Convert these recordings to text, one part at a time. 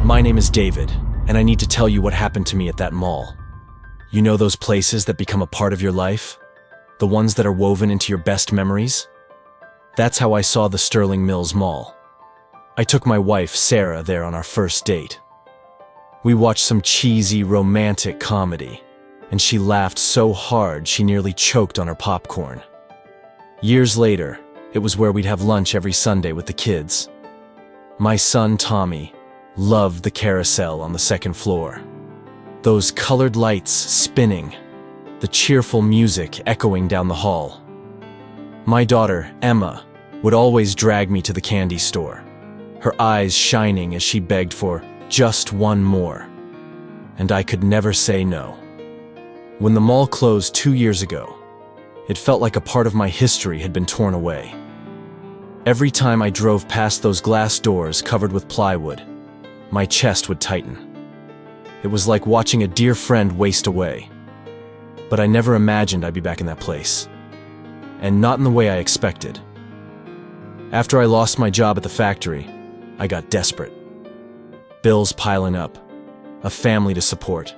My name is David, and I need to tell you what happened to me at that mall. You know those places that become a part of your life? The ones that are woven into your best memories? That's how I saw the Sterling Mills Mall. I took my wife, Sarah, there on our first date. We watched some cheesy, romantic comedy, and she laughed so hard she nearly choked on her popcorn. Years later, it was where we'd have lunch every Sunday with the kids. My son, Tommy, loved the carousel on the second floor. Those colored lights spinning, the cheerful music echoing down the hall. My daughter, Emma, would always drag me to the candy store, her eyes shining as she begged for just one more. And I could never say no. When the mall closed 2 years ago, it felt like a part of my history had been torn away. Every time I drove past those glass doors covered with plywood, my chest would tighten. It was like watching a dear friend waste away. But I never imagined I'd be back in that place. And not in the way I expected. After I lost my job at the factory, I got desperate. Bills piling up, a family to support,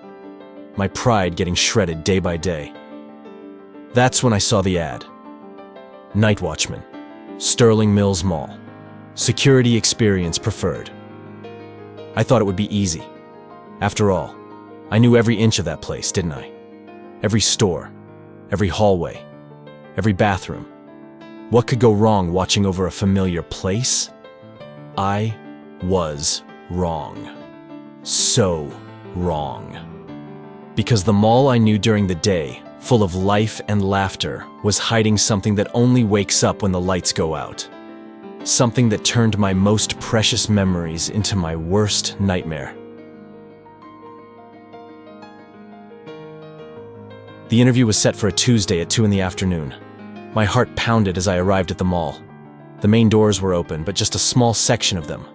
my pride getting shredded day by day. That's when I saw the ad. Night watchman, Sterling Mills Mall, security experience preferred. I thought it would be easy. After all, I knew every inch of that place, didn't I? Every store, every hallway, every bathroom. What could go wrong watching over a familiar place? I was wrong. So wrong. Because the mall I knew during the day, full of life and laughter, was hiding something that only wakes up when the lights go out. Something that turned my most precious memories into my worst nightmare. The interview was set for a Tuesday at 2 in the afternoon. My heart pounded as I arrived at the mall. The main doors were open, but just a small section of them.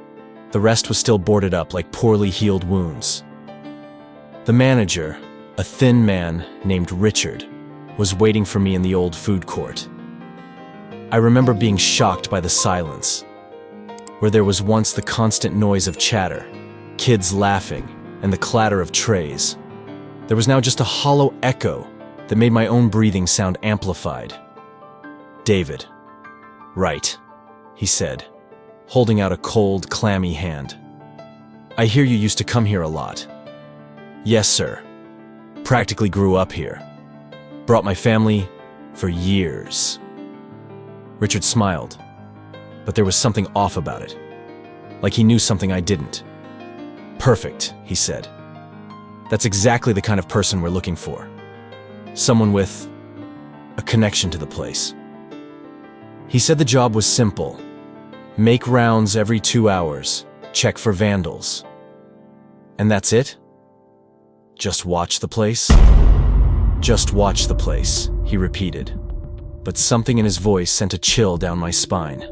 The rest was still boarded up like poorly healed wounds. The manager, a thin man named Richard, was waiting for me in the old food court. I remember being shocked by the silence, where there was once the constant noise of chatter, kids laughing, and the clatter of trays. There was now just a hollow echo that made my own breathing sound amplified. David. Right, he said, holding out a cold, clammy hand. I hear you used to come here a lot. Yes, sir. Practically grew up here. Brought my family for years. Richard smiled, but there was something off about it. Like he knew something I didn't. Perfect, he said. That's exactly the kind of person we're looking for. Someone with a connection to the place. He said the job was simple. Make rounds every 2 hours, check for vandals. And that's it? Just watch the place? Just watch the place, he repeated. But something in his voice sent a chill down my spine.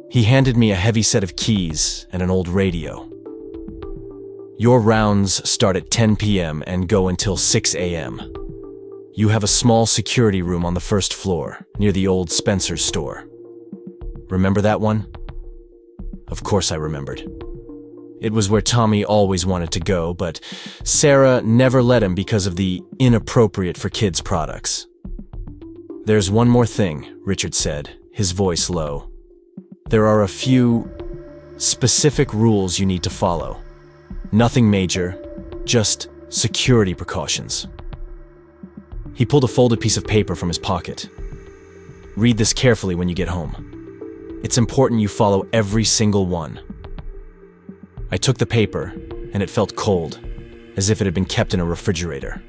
He handed me a heavy set of keys and an old radio. Your rounds start at 10 p.m. and go until 6 a.m. You have a small security room on the first floor, near the old Spencer's store. Remember that one? Of course I remembered. It was where Tommy always wanted to go, but Sarah never let him because of the inappropriate for kids products. There's one more thing, Richard said, his voice low. There are a few specific rules you need to follow. Nothing major, just security precautions. He pulled a folded piece of paper from his pocket. Read this carefully when you get home. It's important you follow every single one. I took the paper, and it felt cold, as if it had been kept in a refrigerator.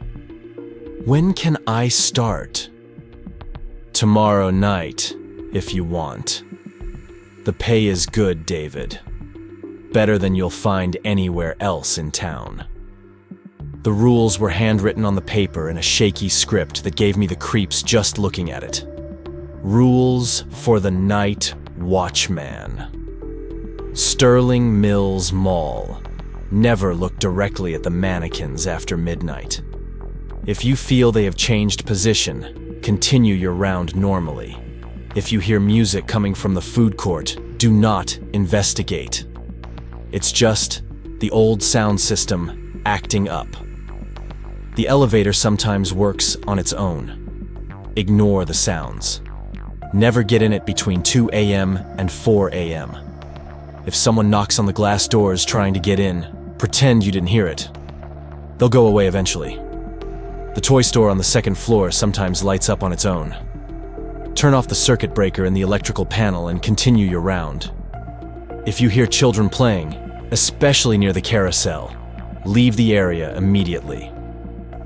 When can I start? Tomorrow night, if you want. The pay is good, David. Better than you'll find anywhere else in town. The rules were handwritten on the paper in a shaky script that gave me the creeps just looking at it. Rules for the night watchman. Sterling Mills Mall. Never look directly at the mannequins after midnight. If you feel they have changed position, continue your round normally. If you hear music coming from the food court, do not investigate. It's just The old sound system acting up. The elevator sometimes works on its own. Ignore the sounds. Never get in it between 2 a.m. and 4 a.m. If someone knocks on the glass doors trying to get in, pretend you didn't hear it. They'll go away eventually. The toy store on the second floor sometimes lights up on its own. Turn off the circuit breaker in the electrical panel and continue your round. If you hear children playing, especially near the carousel, leave the area immediately.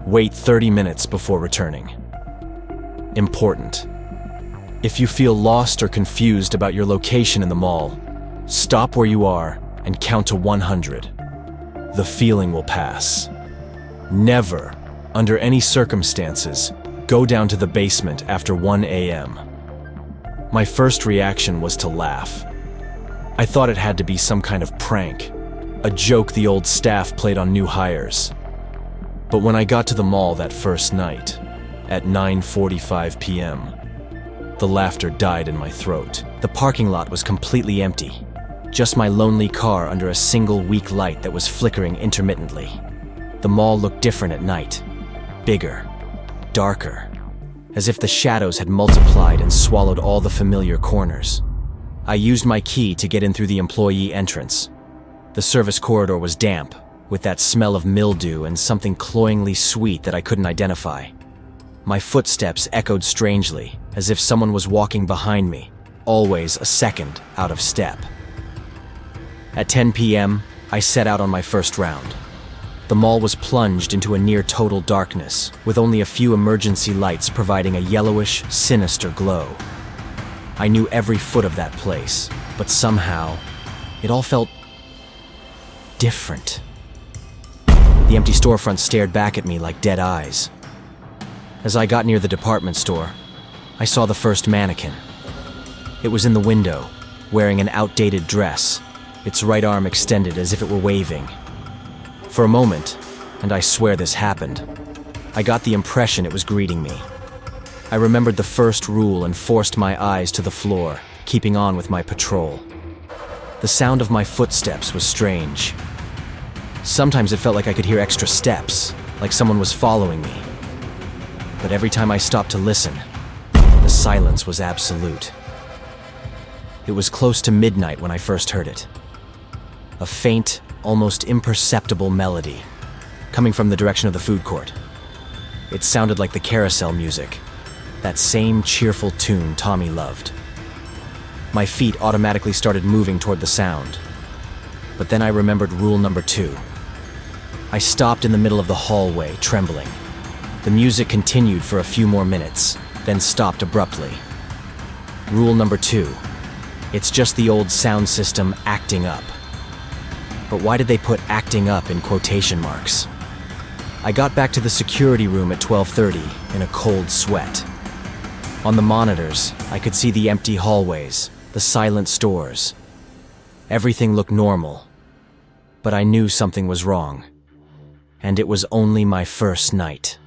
Wait 30 minutes before returning. Important. If you feel lost or confused about your location in the mall, stop where you are and count to 100. The feeling will pass. Never, under any circumstances, go down to the basement after 1 a.m. My first reaction was to laugh. I thought it had to be some kind of prank, a joke the old staff played on new hires. But when I got to the mall that first night, at 9:45 p.m., the laughter died in my throat. The parking lot was completely empty, just my lonely car under a single weak light that was flickering intermittently. The mall looked different at night, bigger, darker, as if the shadows had multiplied and swallowed all the familiar corners. I used my key to get in through the employee entrance. The service corridor was damp, with that smell of mildew and something cloyingly sweet that I couldn't identify. My footsteps echoed strangely, as if someone was walking behind me, always a second out of step. At 10 p.m., I set out on my first round. The mall was plunged into a near-total darkness, with only a few emergency lights providing a yellowish, sinister glow. I knew every foot of that place, but somehow, it all felt different. The empty storefront stared back at me like dead eyes. As I got near the department store, I saw the first mannequin. It was in the window, wearing an outdated dress, its right arm extended as if it were waving. For a moment, and I swear this happened, I got the impression it was greeting me. I remembered the first rule and forced my eyes to the floor, keeping on with my patrol. The sound of my footsteps was strange. Sometimes it felt like I could hear extra steps, like someone was following me. But every time I stopped to listen, the silence was absolute. It was close to midnight when I first heard it. A faint, almost imperceptible melody, coming from the direction of the food court. It sounded like the carousel music, that same cheerful tune Tommy loved. My feet automatically started moving toward the sound. But then I remembered rule number 2. I stopped in the middle of the hallway, trembling. The music continued for a few more minutes, then stopped abruptly. Rule number 2. It's just the old sound system acting up. But why did they put acting up in quotation marks? I got back to the security room at 12:30 in a cold sweat. On the monitors, I could see the empty hallways, the silent stores. Everything looked normal, but I knew something was wrong. And it was only my first night.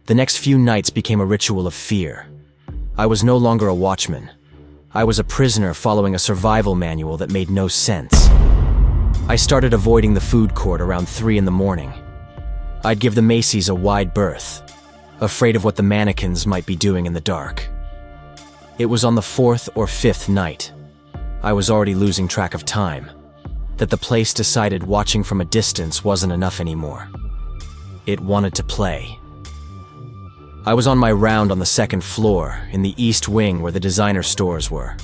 The next few nights became a ritual of fear. I was no longer a watchman. I was a prisoner following a survival manual that made no sense. I started avoiding the food court around 3 in the morning. I'd give the Macy's a wide berth, afraid of what the mannequins might be doing in the dark. It was on the 4th or 5th night. I was already losing track of time, that the place decided watching from a distance wasn't enough anymore. It wanted to play. I was on my round on the second floor, in the east wing where the designer stores were.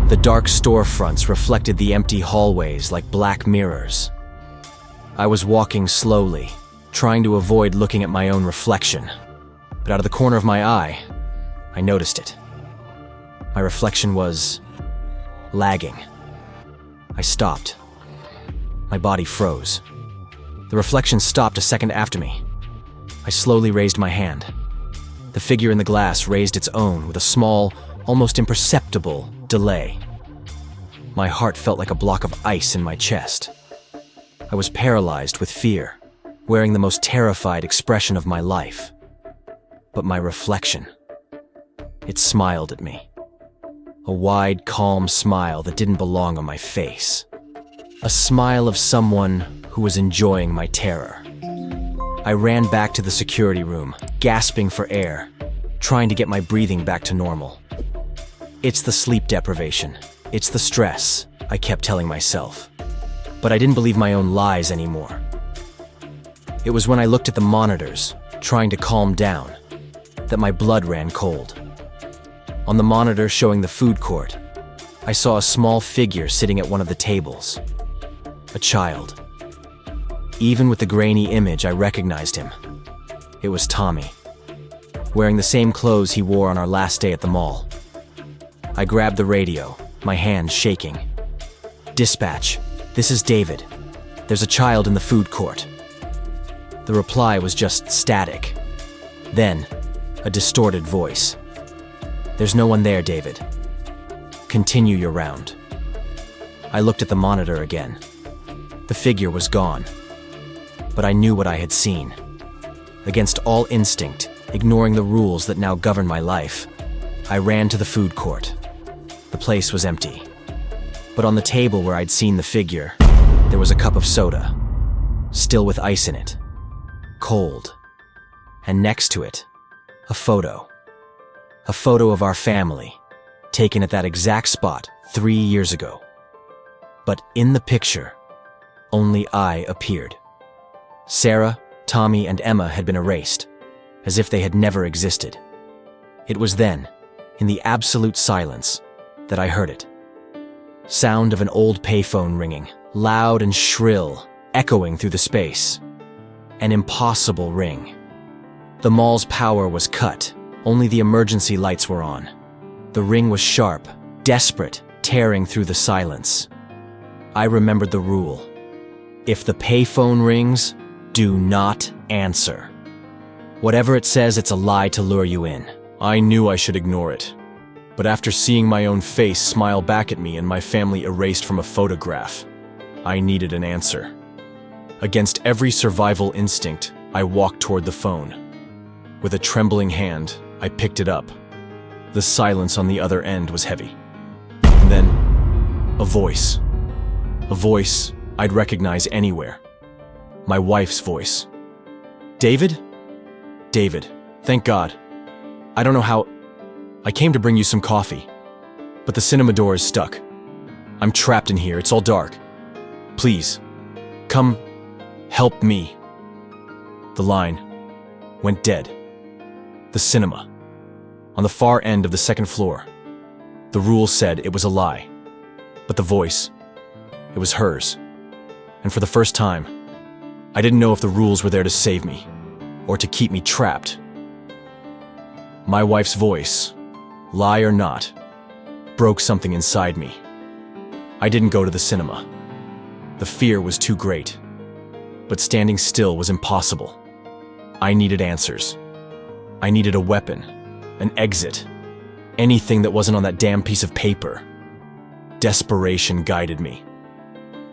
The dark storefronts reflected the empty hallways like black mirrors. I was walking slowly, trying to avoid looking at my own reflection. But out of the corner of my eye, I noticed it. My reflection was lagging. I stopped. My body froze. The reflection stopped a second after me. I slowly raised my hand. The figure in the glass raised its own with a small, almost imperceptible delay. My heart felt like a block of ice in my chest. I was paralyzed with fear, wearing the most terrified expression of my life. But my reflection, it smiled at me. A wide, calm smile that didn't belong on my face. a smile of someone who was enjoying my terror. I ran back to the security room, gasping for air, trying to get my breathing back to normal. It's the sleep deprivation. It's the stress, I kept telling myself. But I didn't believe my own lies anymore. It was when I looked at the monitors, trying to calm down, that my blood ran cold. On the monitor showing the food court, I saw a small figure sitting at one of the tables. A child. Even with the grainy image, I recognized him. It was Tommy, wearing the same clothes he wore on our last day at the mall. I grabbed the radio, my hands shaking. "Dispatch, this is David. There's a child in the food court." The reply was just static. Then, a distorted voice. "There's no one there, David. Continue your round." I looked at the monitor again. The figure was gone. But I knew what I had seen. Against all instinct, ignoring the rules that now govern my life, I ran to the food court. The place was empty. But on the table where I'd seen the figure, there was a cup of soda, still with ice in it, cold. And next to it, a photo. A photo of our family, taken at that exact spot 3 years ago. But in the picture, only I appeared. Sarah, Tommy, and Emma had been erased, as if they had never existed. It was then, in the absolute silence, that I heard it. Sound of an old payphone ringing, loud and shrill, echoing through the space. An impossible ring. The mall's power was cut, only the emergency lights were on. The ring was sharp, desperate, tearing through the silence. I remembered the rule. If the payphone rings, do not answer. Whatever it says, it's a lie to lure you in. I knew I should ignore it. But after seeing my own face smile back at me and my family erased from a photograph, I needed an answer. Against every survival instinct, I walked toward the phone. With a trembling hand, I picked it up. The silence on the other end was heavy. And then, a voice. A voice I'd recognize anywhere. My wife's voice. "David? David, thank God. I don't know how... I came to bring you some coffee. But the cinema door is stuck. I'm trapped in here, it's all dark. Please, come help me." The line went dead. The cinema. On the far end of the second floor. The rules said it was a lie. But the voice, it was hers. And for the first time, I didn't know if the rules were there to save me, or to keep me trapped. My wife's voice, lie or not, broke something inside me. I didn't go to the cinema. The fear was too great. But standing still was impossible. I needed answers. I needed a weapon, an exit, anything that wasn't on that damn piece of paper. Desperation guided me.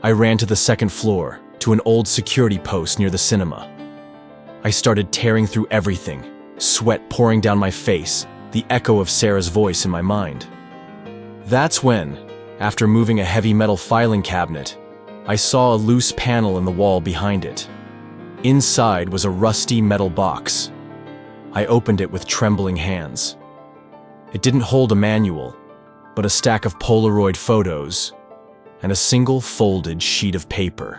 I ran to the second floor, to an old security post near the cinema. I started tearing through everything, sweat pouring down my face, the echo of Sarah's voice in my mind. That's when, after moving a heavy metal filing cabinet, I saw a loose panel in the wall behind it. Inside was a rusty metal box. I opened it with trembling hands. It didn't hold a manual, but a stack of Polaroid photos and a single folded sheet of paper.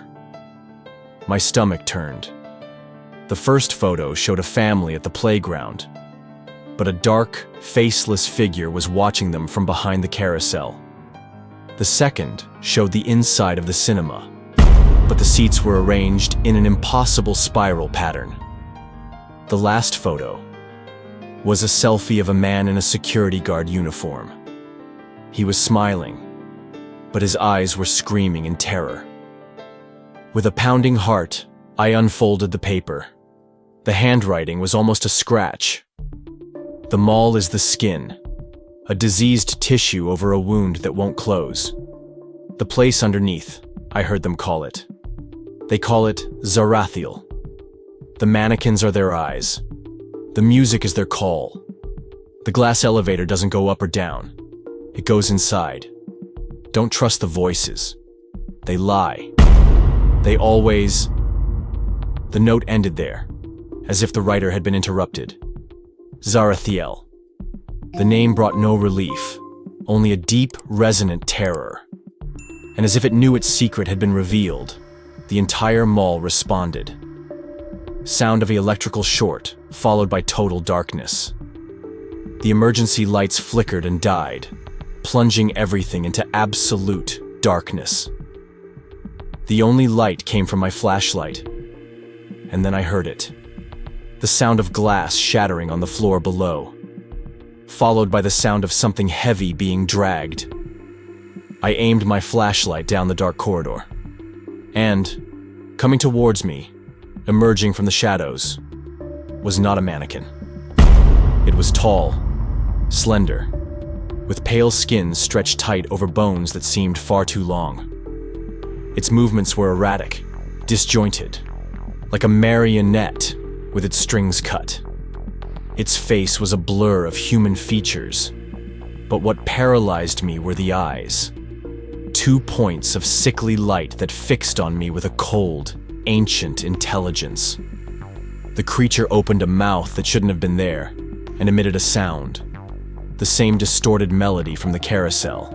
My stomach turned. The first photo showed a family at the playground, but a dark, faceless figure was watching them from behind the carousel. The second showed the inside of the cinema, but the seats were arranged in an impossible spiral pattern. The last photo was a selfie of a man in a security guard uniform. He was smiling, but his eyes were screaming in terror. With a pounding heart, I unfolded the paper. The handwriting was almost a scratch. "The mall is the skin, a diseased tissue over a wound that won't close. The place underneath," I heard them call it. They call it Zarathiel. The mannequins are their eyes. The music is their call. The glass elevator doesn't go up or down. It goes inside. Don't trust the voices. They lie. They always... The note ended there, as if the writer had been interrupted. Zarathiel. The name brought no relief, only a deep, resonant terror. And as if it knew its secret had been revealed, the entire mall responded. Sound of the electrical short, followed by total darkness. The emergency lights flickered and died, plunging everything into absolute darkness. The only light came from my flashlight, and then I heard it. The sound of glass shattering on the floor below, followed by the sound of something heavy being dragged. I aimed my flashlight down the dark corridor, and, coming towards me, emerging from the shadows, was not a mannequin. It was tall, slender, with pale skin stretched tight over bones that seemed far too long. Its movements were erratic, disjointed, like a marionette with its strings cut. Its face was a blur of human features, but what paralyzed me were the eyes. 2 points of sickly light that fixed on me with a cold, ancient intelligence. The creature opened a mouth that shouldn't have been there and emitted a sound, the same distorted melody from the carousel.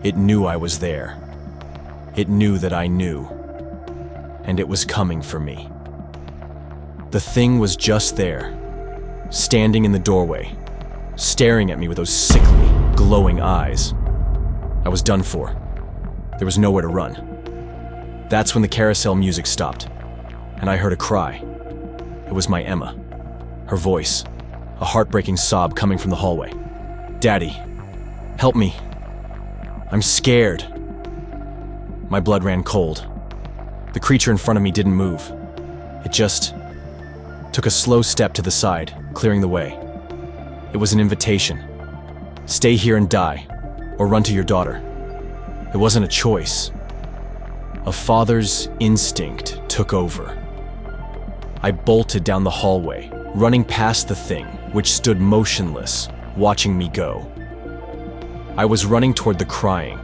It knew I was there. It knew that I knew, and it was coming for me. The thing was just there, standing in the doorway, staring at me with those sickly, glowing eyes. I was done for. There was nowhere to run. That's when the carousel music stopped, and I heard a cry. It was my Emma. Her voice, a heartbreaking sob coming from the hallway. "Daddy, help me. I'm scared." My blood ran cold. The creature in front of me didn't move. It just took a slow step to the side, clearing the way. It was an invitation. Stay here and die, or run to your daughter. It wasn't a choice. A father's instinct took over. I bolted down the hallway, running past the thing, which stood motionless, watching me go. I was running toward the crying,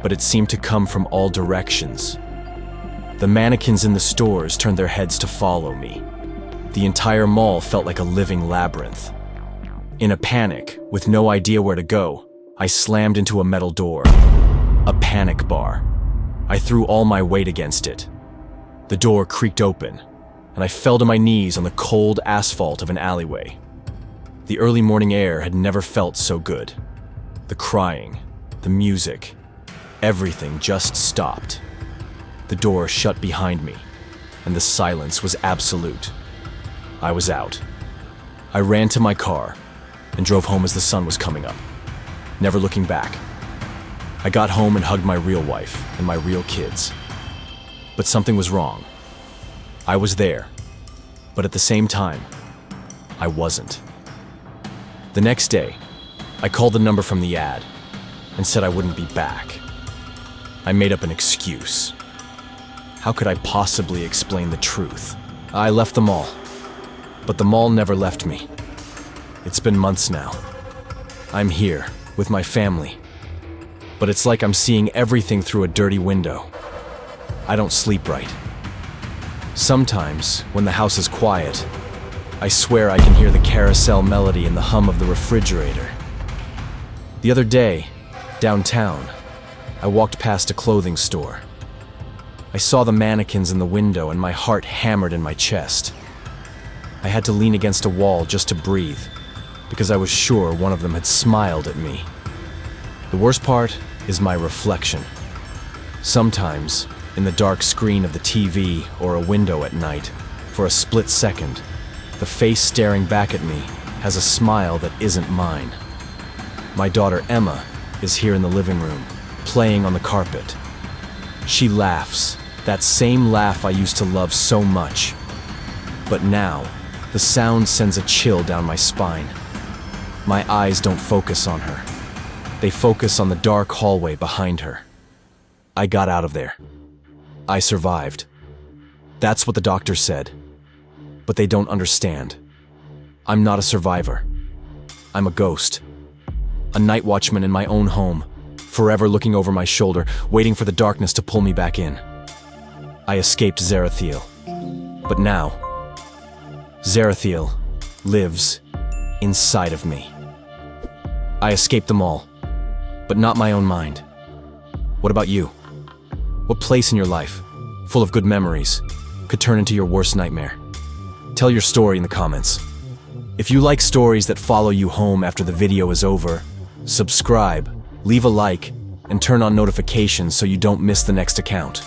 but it seemed to come from all directions. The mannequins in the stores turned their heads to follow me. The entire mall felt like a living labyrinth. In a panic, with no idea where to go, I slammed into a metal door. A panic bar. I threw all my weight against it. The door creaked open, and I fell to my knees on the cold asphalt of an alleyway. The early morning air had never felt so good. The crying, the music, everything just stopped. The door shut behind me, and the silence was absolute. I was out. I ran to my car and drove home as the sun was coming up, never looking back. I got home and hugged my real wife and my real kids. But something was wrong. I was there, but at the same time, I wasn't. The next day, I called the number from the ad and said I wouldn't be back. I made up an excuse. How could I possibly explain the truth? I left the mall, but the mall never left me. It's been months now. I'm here with my family, but it's like I'm seeing everything through a dirty window. I don't sleep right. Sometimes, when the house is quiet, I swear I can hear the carousel melody and the hum of the refrigerator. The other day, downtown, I walked past a clothing store. I saw the mannequins in the window and my heart hammered in my chest. I had to lean against a wall just to breathe, because I was sure one of them had smiled at me. The worst part is my reflection. Sometimes, in the dark screen of the TV or a window at night, for a split second, the face staring back at me has a smile that isn't mine. My daughter Emma is here in the living room, playing on the carpet. She laughs, that same laugh I used to love so much. But now, the sound sends a chill down my spine. My eyes don't focus on her. They focus on the dark hallway behind her. I got out of there. I survived. That's what the doctor said. But they don't understand. I'm not a survivor. I'm a ghost. A night watchman in my own home, forever looking over my shoulder, waiting for the darkness to pull me back in. I escaped Zarathiel. But now, Zarathiel lives inside of me. I escaped them all, but not my own mind. What about you? What place in your life, full of good memories, could turn into your worst nightmare? Tell your story in the comments. If you like stories that follow you home after the video is over, subscribe, leave a like, and turn on notifications so you don't miss the next account.